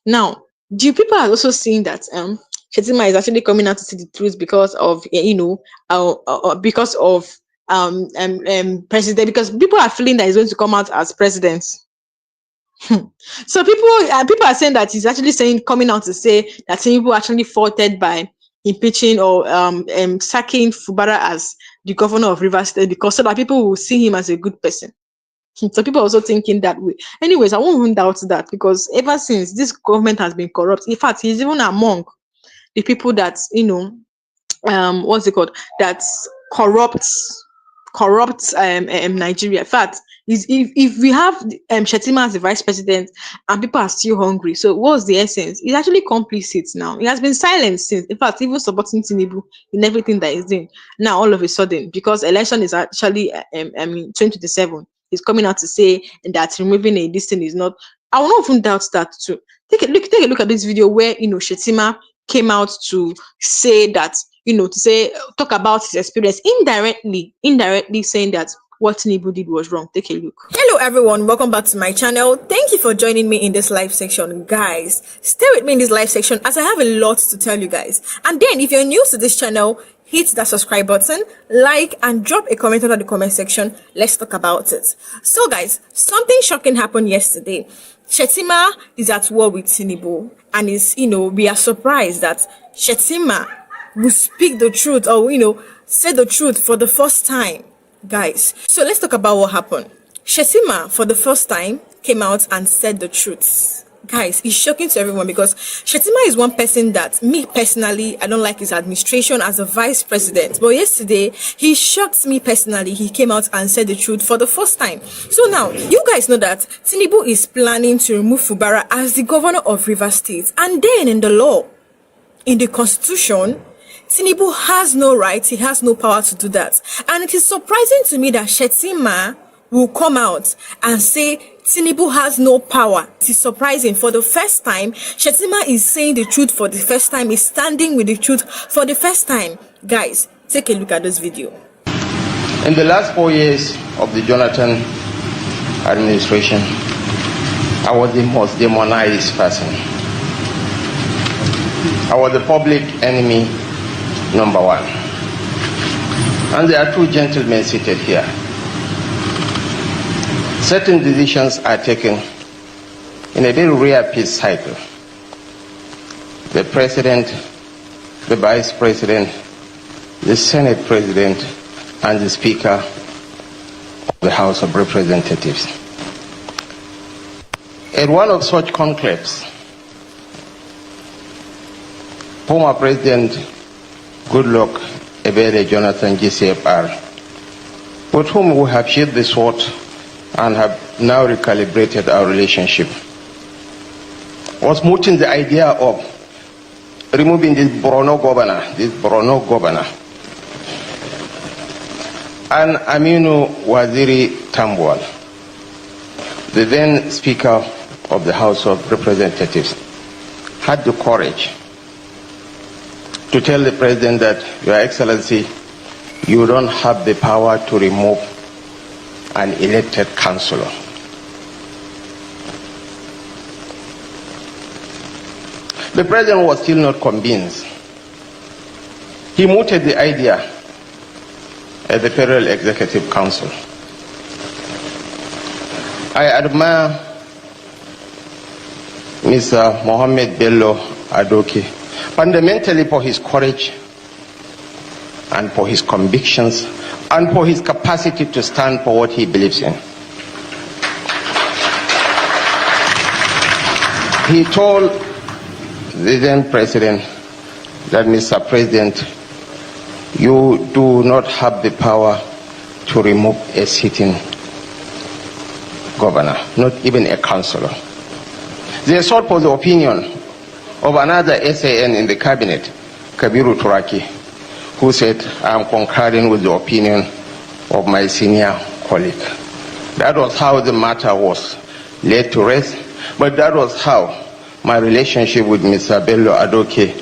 Now, do people are also seeing that Shettima is actually coming out to see the truth because of president, because people are feeling that he's going to come out as president. So people are saying that he's actually coming out to say that people actually faulted by impeaching or sacking Fubara the governor of Rivers State because so that people will see him as a good person. So people are also thinking that way. Anyways, I won't even doubt that because ever since this government has been corrupt, in fact, he's even among the people that what's it called, that corrupts Nigeria. In fact, if we have Shettima as the vice president and people are still hungry, so what's the essence? He's actually complicit now. He has been silent since. In fact, even supporting Tinubu in everything that he's doing. Now all of a sudden, because election is actually 2027, he's coming out to say that removing a this thing is not. I will not even doubt that too. Take a look at this video where Shettima came out to say that, talk about his experience indirectly saying that what Tinubu did was wrong. Take a look. Hello everyone, welcome back to my channel. Thank you for joining me in this live section. Guys, stay with me in this live section as I have a lot to tell you guys. And then if you're new to this channel, hit that subscribe button, like, and drop a comment under the comment section. Let's talk about it. So guys, something shocking happened yesterday. Shettima is at war with Tinubu, and we are surprised that Shettima will speak the truth, or say the truth for the first time, guys. So let's talk about what happened. Shettima for the first time came out and said the truth. Guys, it's shocking to everyone because Shettima is one person that me personally, I don't like his administration as a vice president. But yesterday, he shocked me personally. He came out and said the truth for the first time. So now, you guys know that Tinubu is planning to remove Fubara as the governor of Rivers State. And then in the law, in the constitution, Tinubu has no right, he has no power to do that. And it is surprising to me that Shettima will come out and say Tinubu has no power. It is surprising. For the first time, Shettima is saying the truth for the first time, is standing with the truth for the first time. Guys, take a look at this video. In the last 4 years of the Jonathan administration, I was the most demonized person. I was the public enemy number one. And there are two gentlemen seated here. Certain decisions are taken in a very rare peace cycle. The President, the Vice President, the Senate President, and the Speaker of the House of Representatives. At one of such conclaves, former President Goodluck Ebele Jonathan GCFR, with whom we have shared the sword and have now recalibrated our relationship, was mooting the idea of removing this Borno governor, and Aminu Waziri Tambuwal, the then Speaker of the House of Representatives, had the courage to tell the President that, Your Excellency, you don't have the power to remove an elected councillor. The President was still not convinced. He mooted the idea at the Federal Executive Council. I admire Mr. Mohammed Bello Adoke fundamentally for his courage and for his convictions and for his capacity to stand for what he believes in. He told the then president that, Mr. President, you do not have the power to remove a sitting governor, not even a councillor. They sought for the opinion of another SAN in the cabinet, Kabiru Turaki, who said, I am concurring with the opinion of my senior colleague. That was how the matter was laid to rest, but that was how my relationship with Mr. Bello Adoke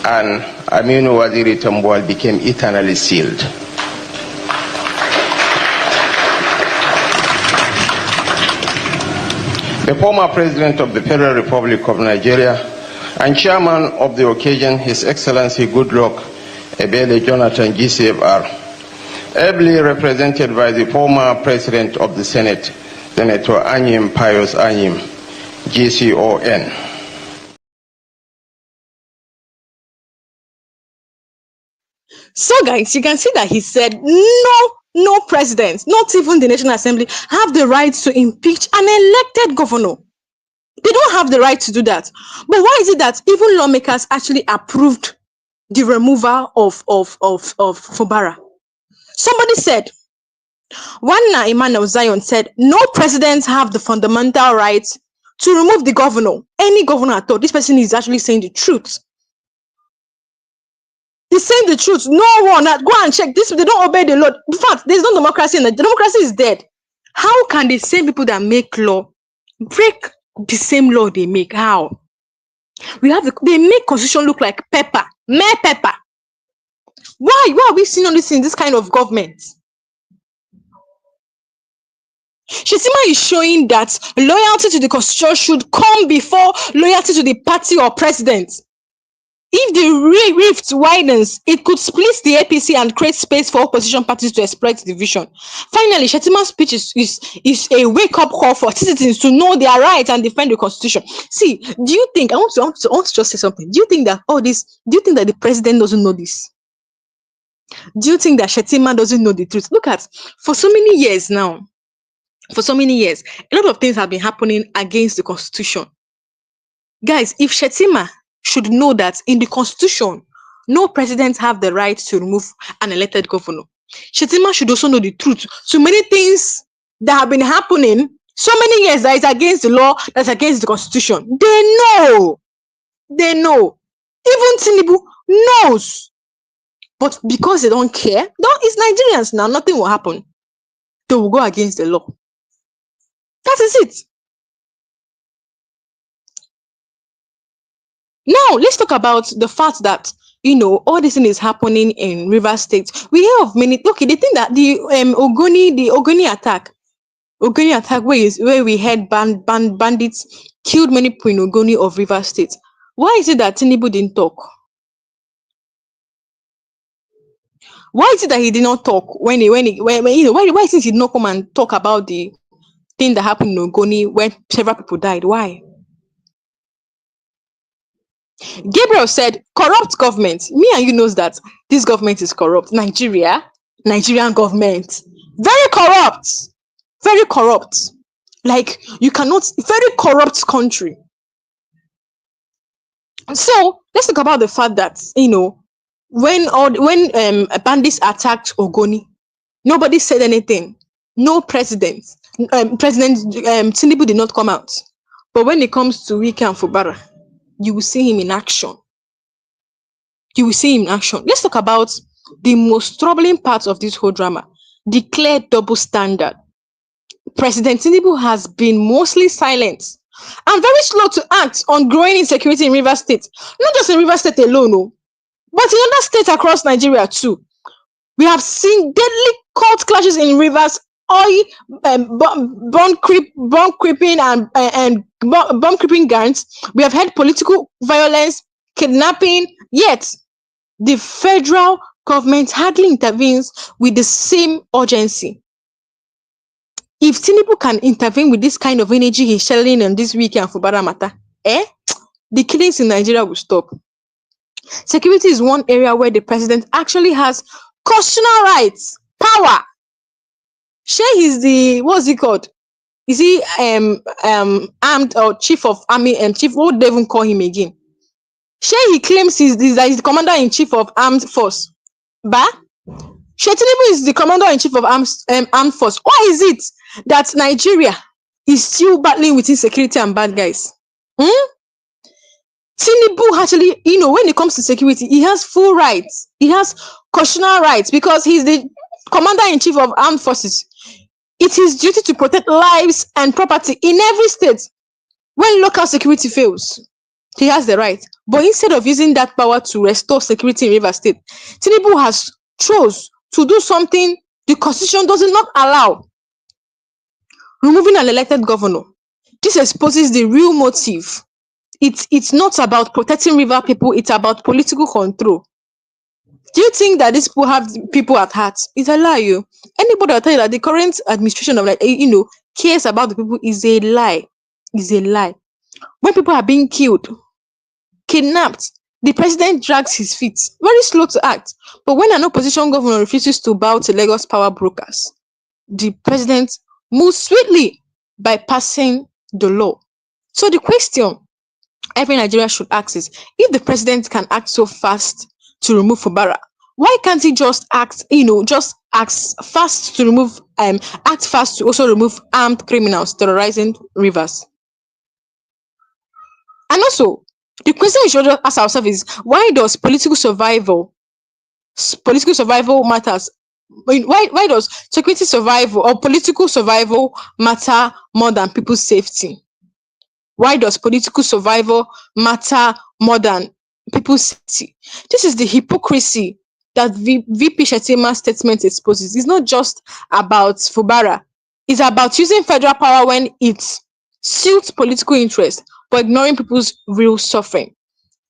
and Aminu Waziri Tambuwal became eternally sealed. The former President of the Federal Republic of Nigeria and Chairman of the occasion, His Excellency Goodluck Ebele Jonathan GCFR, ably represented by the former President of the Senate, Senator Anyim Pius Anyim, GCON. So, guys, you can see that he said no president, not even the National Assembly, have the right to impeach an elected governor. They don't have the right to do that. But why is it that even lawmakers actually approved the removal of Fubara? Somebody said, Wanna Emmanuel Zion said, no presidents have the fundamental right to remove the governor. Any governor at all. This person is actually saying the truth. He's saying the truth. No one, go and check this. They don't obey the law. In fact, there's no democracy, and the democracy is dead. How can the same people that make law break the same law they make? How? They make constitution look like pepper, mere pepper. Why are we seeing all this in this kind of government? Shettima is showing that loyalty to the constitution should come before loyalty to the party or president. If the rift widens, it could split the APC and create space for opposition parties to exploit division. Finally, Shettima's speech is a wake-up call for citizens to know their rights and defend the constitution. See, do you think, I want to just say something. Do you think that the president doesn't know this? Do you think that Shettima doesn't know the truth? Look at, for so many years now, a lot of things have been happening against the constitution. Guys, if Shettima should know that in the constitution, no president have the right to remove an elected governor, Shettima should also know the truth. So many things that have been happening so many years that is against the law, that's against the constitution. They know. Even Tinubu knows. But because they don't care, it's Nigerians now, nothing will happen. They will go against the law. That is it. Now, let's talk about the fact that, all this thing is happening in Rivers State. We hear of many, they think that the Ogoni attack, where we had bandits killed many people in Ogoni of Rivers State. Why is it that Tinubu didn't talk? Why is it that he did not talk why is it he did not come and talk about the thing that happened in Ogoni when several people died? Why? Gabriel said, corrupt government. Me and you knows that this government is corrupt. Nigerian government. Very corrupt. Like, you cannot, very corrupt country. So let's talk about the fact that, when bandits attacked Ogoni, nobody said anything. No president. President Tinubu did not come out. But when it comes to Wike and Fubara, you will see him in action. Let's talk about the most troubling part of this whole drama, the clear double standard. President Tinubu has been mostly silent and very slow to act on growing insecurity in Rivers State. Not just in Rivers State alone, no, but in other states across Nigeria too. We have seen deadly court clashes in Rivers, bomb creeping and bomb creeping gangs. We have had political violence, kidnapping, yet the federal government hardly intervenes with the same urgency. If Tinubu can intervene with this kind of energy he's shelling on this weekend for Fubara matter, the killings in Nigeria will stop. Security is one area where the president actually has constitutional rights, power. Shey is the, what's he called? Is he armed or chief of army and chief? What would they even call him again? Shey he claims he's the commander-in-chief of armed force. But Tinubu is the commander-in-chief of armed force. Why is it that Nigeria is still battling with insecurity and bad guys? Tinubu actually, when it comes to security, he has full rights. He has constitutional rights because he's the commander-in-chief of armed forces. It is duty to protect lives and property in every state. When local security fails, he has the right. But instead of using that power to restore security in Rivers State, Tinubu has chose to do something the constitution does not allow. Removing an elected governor. This exposes the real motive. It's not about protecting river people, it's about political control. Do you think that these people have people at heart? It's a lie. Anybody will tell you that the current administration of cares about the people is a lie. When people are being killed, kidnapped, The president drags his feet, very slow to act. But when an opposition governor refuses to bow to Lagos power brokers, the president moves swiftly by passing the law. So the question every Nigerian should ask is, if the president can act so fast to remove Fubara, why can't he just act, just act fast to also remove armed criminals terrorizing rivers? And also, the question we should ask ourselves is, why does political survival matters? Why does security survival or political survival matter more than people's safety? Why does political survival matter more than people's safety? This is the hypocrisy that VP Shettima's statement exposes. It's not just about Fubara. It's about using federal power when it suits political interest, but ignoring people's real suffering.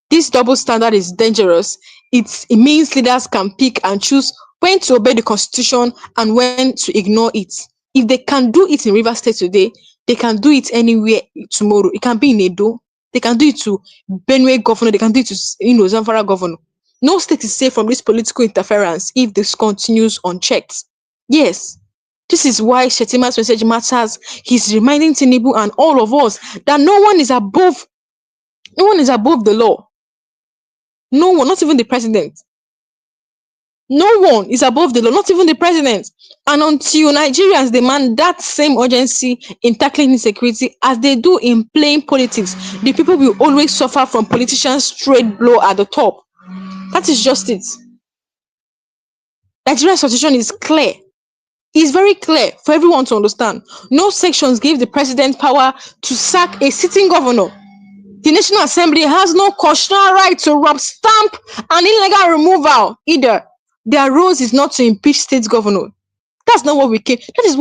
This double standard is dangerous. It means leaders can pick and choose when to obey the constitution and when to ignore it. If they can do it in Rivers State today, they can do it anywhere tomorrow. It can be in Edo. They can do it to Benue governor. They can do it to Zamfara governor. No state is safe from this political interference if this continues unchecked. Yes, this is why Shettima's message matters. He's reminding Tinubu and all of us that no one is above the law. No one, not even the president. No one is above the law, not even the president. And until Nigerians demand that same urgency in tackling insecurity as they do in playing politics, the people will always suffer from politicians' straight blow at the top. That is just it. Nigeria's constitution is clear. It's very clear for everyone to understand. No sections give the president power to sack a sitting governor. The National Assembly has no constitutional right to rub stamp an illegal removal either. Their role is not to impeach state governor. That's not what we came. That's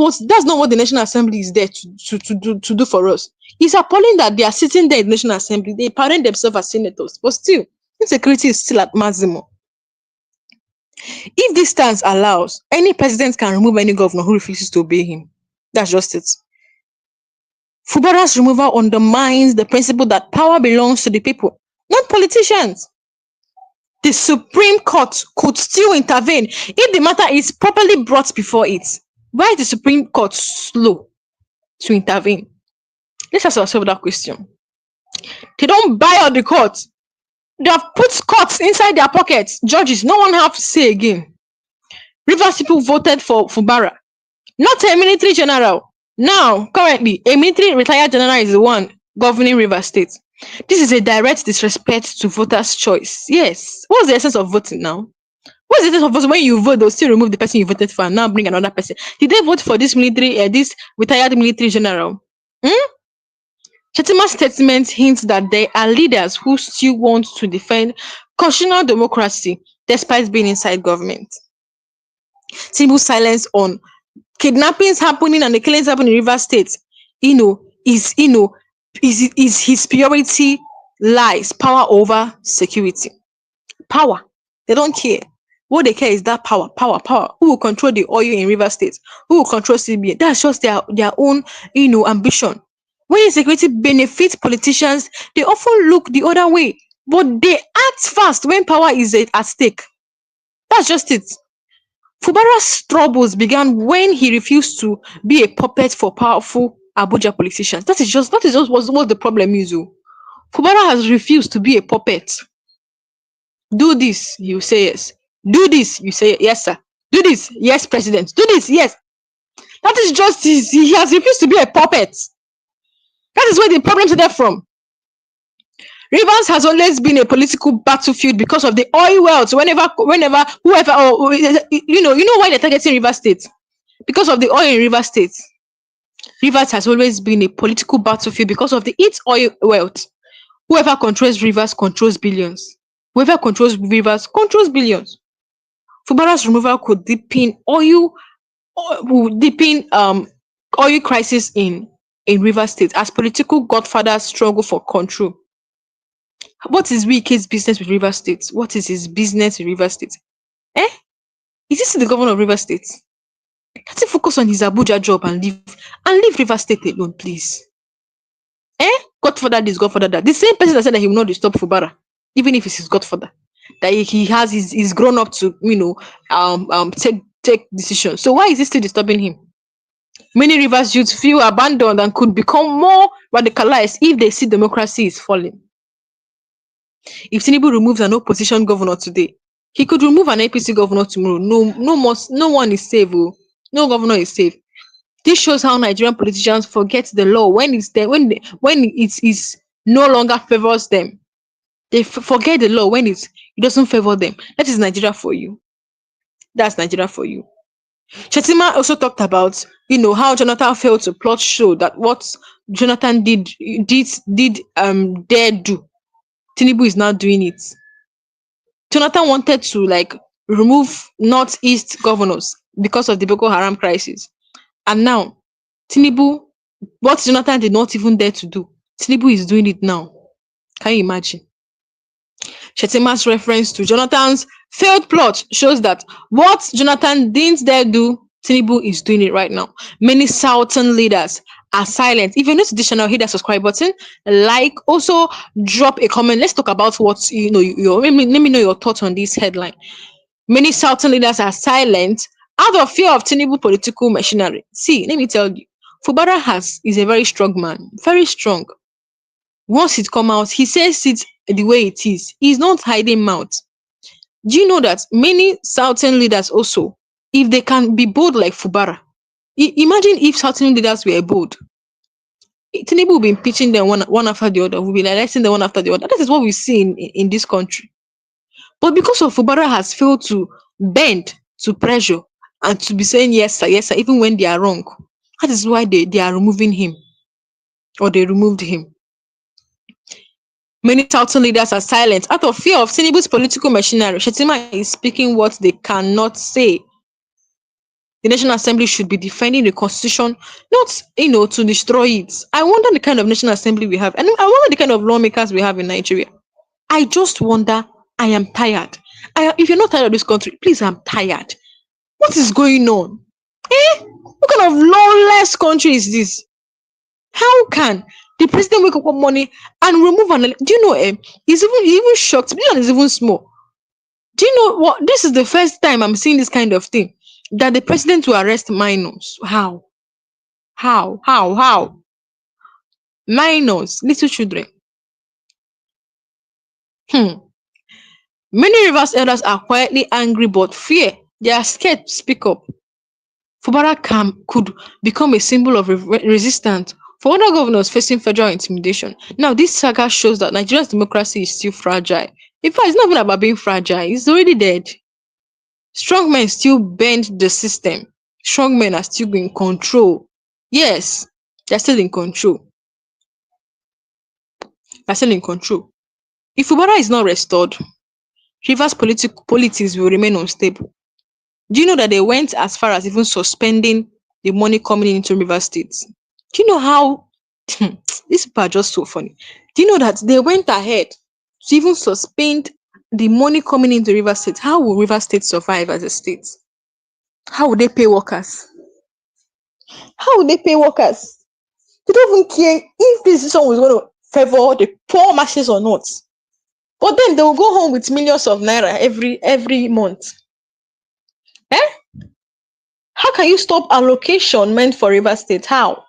not what the National Assembly is there to do for us. It's appalling that they are sitting there in the National Assembly. They parent themselves as senators, but still, insecurity is still at maximum. If this stance allows, any president can remove any governor who refuses to obey him. That's just it. Fubara's removal undermines the principle that power belongs to the people, not politicians. The Supreme Court could still intervene if the matter is properly brought before it. Why is the Supreme Court slow to intervene? Let's ask ourselves that question. They don't buy out the court. They have put courts inside their pockets. Judges, no one have to say again. Rivers people voted for Fubara, not a military general. Now, currently, a military retired general is the one governing Rivers State. This is a direct disrespect to voters' choice. Yes. What's the essence of voting now? What's the essence of voting? When you vote, they'll still remove the person you voted for and now bring another person. Did they vote for this this retired military general? Shettima's statement hints that there are leaders who still want to defend constitutional democracy despite being inside government. Tinubu's silence on kidnappings happening and the killings happening in Rivers State, is his priority lies power over security. Power. They don't care. What they care is that power. Who will control the oil in Rivers State? Who will control CBA? That's just their own, ambition. When insecurity benefits politicians, they often look the other way, but they act fast when power is at stake. That's just it. Fubara's troubles began when he refused to be a puppet for powerful Abuja politicians. That is just what the problem is. Fubara has refused to be a puppet. Do this, you say yes. Do this, you say yes, sir. Do this, yes, president. Do this, yes. That is just he has refused to be a puppet. That is where the problem started from. Rivers has always been a political battlefield because of the oil wealth. Whoever, you know why they're targeting Rivers State? Because of the oil in Rivers State. Rivers has always been a political battlefield because of its oil wealth. Whoever controls rivers controls billions. Whoever controls rivers controls billions. Fubara's removal could deepen oil crisis in Rivers State as political godfathers struggle for control. What is Wike's business with Rivers State? What is his business with Rivers State? Is this the governor of Rivers State? Let him focus on his Abuja job and leave Rivers State alone, please. Godfather this, Godfather that. The same person that said that he will not disturb Fubara even if it's his godfather, that he has he's grown up to, take decisions. So why is it still disturbing him? Many Rivers youths feel abandoned and could become more radicalized if they see democracy is falling. If Tinubu removes an opposition governor today, he could remove an APC governor tomorrow. No one is safe. Oh. No governor is safe. This shows how Nigerian politicians forget the law when it's there, when it is no longer favors them. They forget the law when it doesn't favor them. That is Nigeria for you. That's Nigeria for you. Shettima also talked about, how Jonathan failed to plot show that what Jonathan dare do. Tinubu is now doing it. Jonathan wanted to remove northeast governors because of the Boko Haram crisis. And now Tinubu, what Jonathan did not even dare to do, Tinubu is doing it now. Can you imagine? Shettima's reference to Jonathan's failed plot shows that what Jonathan didn't dare do, Tinubu is doing it right now. Many Southern leaders are silent. If you're new to this channel, hit that subscribe button, also drop a comment. Let's talk about what let me know your thoughts on this headline. Many Southern leaders are silent out of fear of Tinubu political machinery. See, let me tell you, Fubara is a very strong man, very strong. Once it come out, he says it the way it is. He's not hiding mouth. Do you know that many Southern leaders also, if they can be bold like Fubara, imagine if Southern leaders were bold. Tinubu will be impeaching them one after the other. We'll be electing them one after the other. That is what we see in this country. But because of Fubara has failed to bend to pressure and to be saying yes sir, even when they are wrong, that is why they are removing him, or they removed him. Many Southern leaders are silent out of fear of Tinubu's political machinery. Shettima is speaking what they cannot say. The National Assembly should be defending the Constitution, not to destroy it. I wonder the kind of National Assembly we have, and I wonder the kind of lawmakers we have in Nigeria. I just wonder. I am tired. If you're not tired of this country, please, I'm tired. What is going on? What kind of lawless country is this? How can the president wake up one morning and remove an? Do you know? He's even shocked. This one is even small. Do you know what? This is the first time I'm seeing this kind of thing, that the president will arrest minors. How? Minors, little children. Many Rivers elders are quietly angry but fear. They are scared to speak up. Fubara could become a symbol of resistance for other governors facing federal intimidation. Now, this saga shows that Nigeria's democracy is still fragile. In fact, it's not even about being fragile. It's already dead. Strong men still bend the system. Strong men are still in control. Yes, they're still in control. They're still in control. If Fubara is not restored, Rivers' politics will remain unstable. Do you know that they went as far as even suspending the money coming into Rivers State? Do you know how these people are just so funny? Do you know that they went ahead to even suspend the money coming into Rivers State? How will Rivers State survive as a state? How will they pay workers? How will they pay workers? They don't even care if this decision was going to favor the poor masses or not. But then they will go home with millions of naira every month. How can you stop allocation meant for Rivers State? How?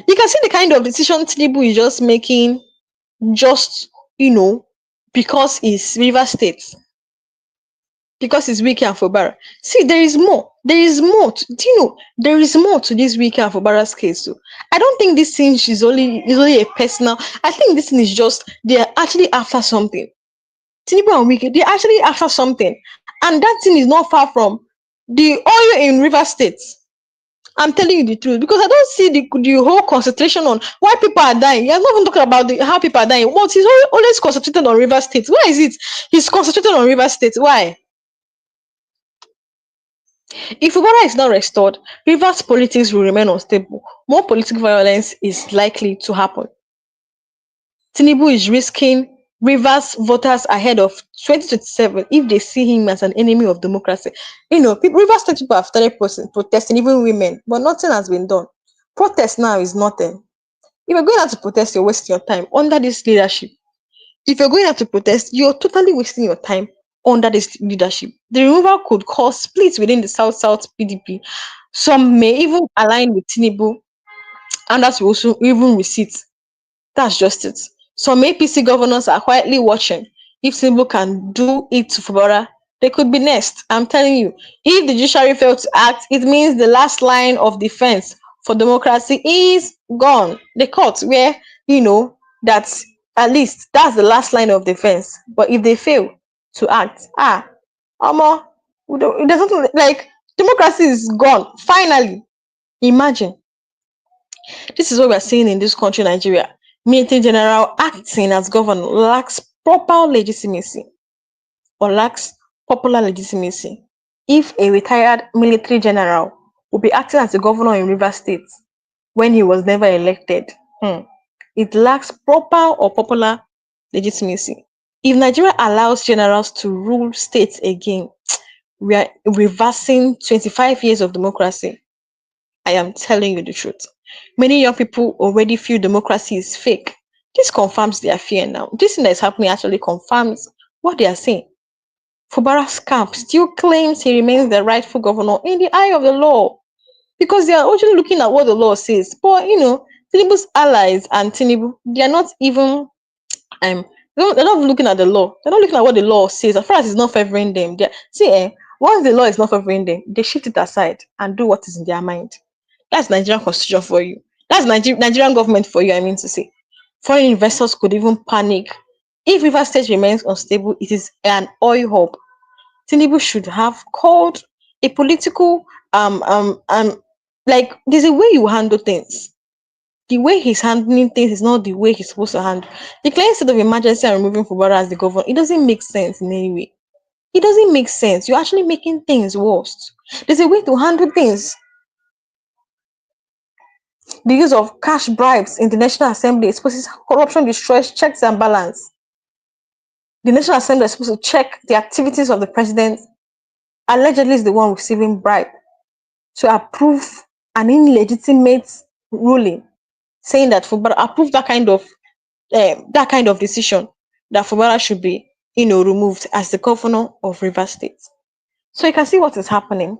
You can see the kind of decision Tinubu is just making, because it's Rivers State. Because it's Wike and Fubara. See, there is more. There is more. Do you know there is more to this Wike and Fubara's case too? I don't think this thing is only a personal. I think this thing is just they are actually after something. Tinubu and Wike, they're actually after something, and that thing is not far from the oil in Rivers State. I'm telling you the truth, because I don't see the whole concentration on why people are dying. He's not even talking about how people are dying. What he's always concentrated on Rivers State. Why is it he's concentrated on Rivers State? Why? If Fubara is not restored, Rivers politics will remain unstable. More political violence is likely to happen. Tinubu is risking Rivers voters ahead of 2027 if they see him as an enemy of democracy. Rivers State people have started protesting, even women, but nothing has been done. Protest now is nothing. If you're going out to protest, you're wasting your time under this leadership. If you're going out to protest, you're totally wasting your time under this leadership. The removal could cause splits within the South-South PDP. Some may even align with Tinubu, and that will also even receipt. That's just it. Some APC governors are quietly watching. If Tinubu can do it to Fubara, they could be next. I'm telling you, if the judiciary fails to act, it means the last line of defense for democracy is gone. The court, where that's at least that's the last line of defense. But if they fail to act, Omo, there's nothing like democracy is gone. Finally, imagine this is what we're seeing in this country, Nigeria. Military general acting as governor lacks proper legitimacy or lacks popular legitimacy. If a retired military general would be acting as a governor in Rivers State when he was never elected, it lacks proper or popular legitimacy. If Nigeria allows generals to rule states again, we are reversing 25 years of democracy. I am telling you the truth. Many young people already feel democracy is fake. This confirms their fear now. This thing that is happening actually confirms what they are saying. Fubara's camp still claims he remains the rightful governor in the eye of the law because they are actually looking at what the law says. But Tinubu's allies and Tinubu, they are not even they're not looking at the law. They're not looking at what the law says. As far as it's not favoring them, once the law is not favoring them, they shift it aside and do what is in their mind. That's Nigerian constitution for you. That's Nigerian government for you, I mean to say. Foreign investors could even panic. If River State remains unstable, it is an oil hub. Tinubu should have called a political like there's a way you handle things. The way he's handling things is not the way he's supposed to handle. Declaring state of emergency and removing Fubara as the governor, it doesn't make sense in any way. It doesn't make sense. You're actually making things worse. There's a way to handle things. The use of cash bribes in the National Assembly exposes corruption destroys checks and balance. The National Assembly is supposed to check the activities of the president, allegedly is the one receiving bribe to approve an illegitimate ruling, saying that Fubara approved that kind of decision that Fubara should be removed as the governor of Rivers State. So you can see what is happening.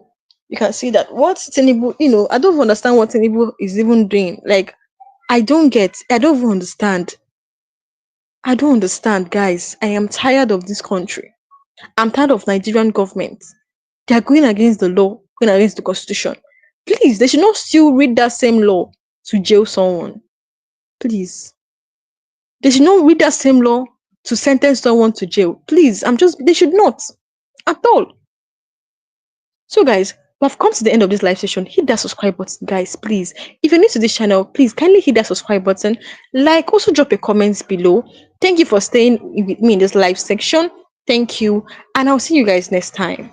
You can see that what Tinubu, I don't understand what Tinubu is even doing. Like, I don't even understand. I don't understand, guys. I am tired of this country. I'm tired of Nigerian government. They are going against the law, going against the constitution. Please, they should not still read that same law to jail someone. Please. They should not read that same law to sentence someone to jail. Please, they should not. At all. So guys, we've come to the end of this live session. Hit that subscribe button, guys, please. If you're new to this channel, please kindly hit that subscribe button. Like, also drop a comment below. Thank you for staying with me in this live section. Thank you, and I'll see you guys next time.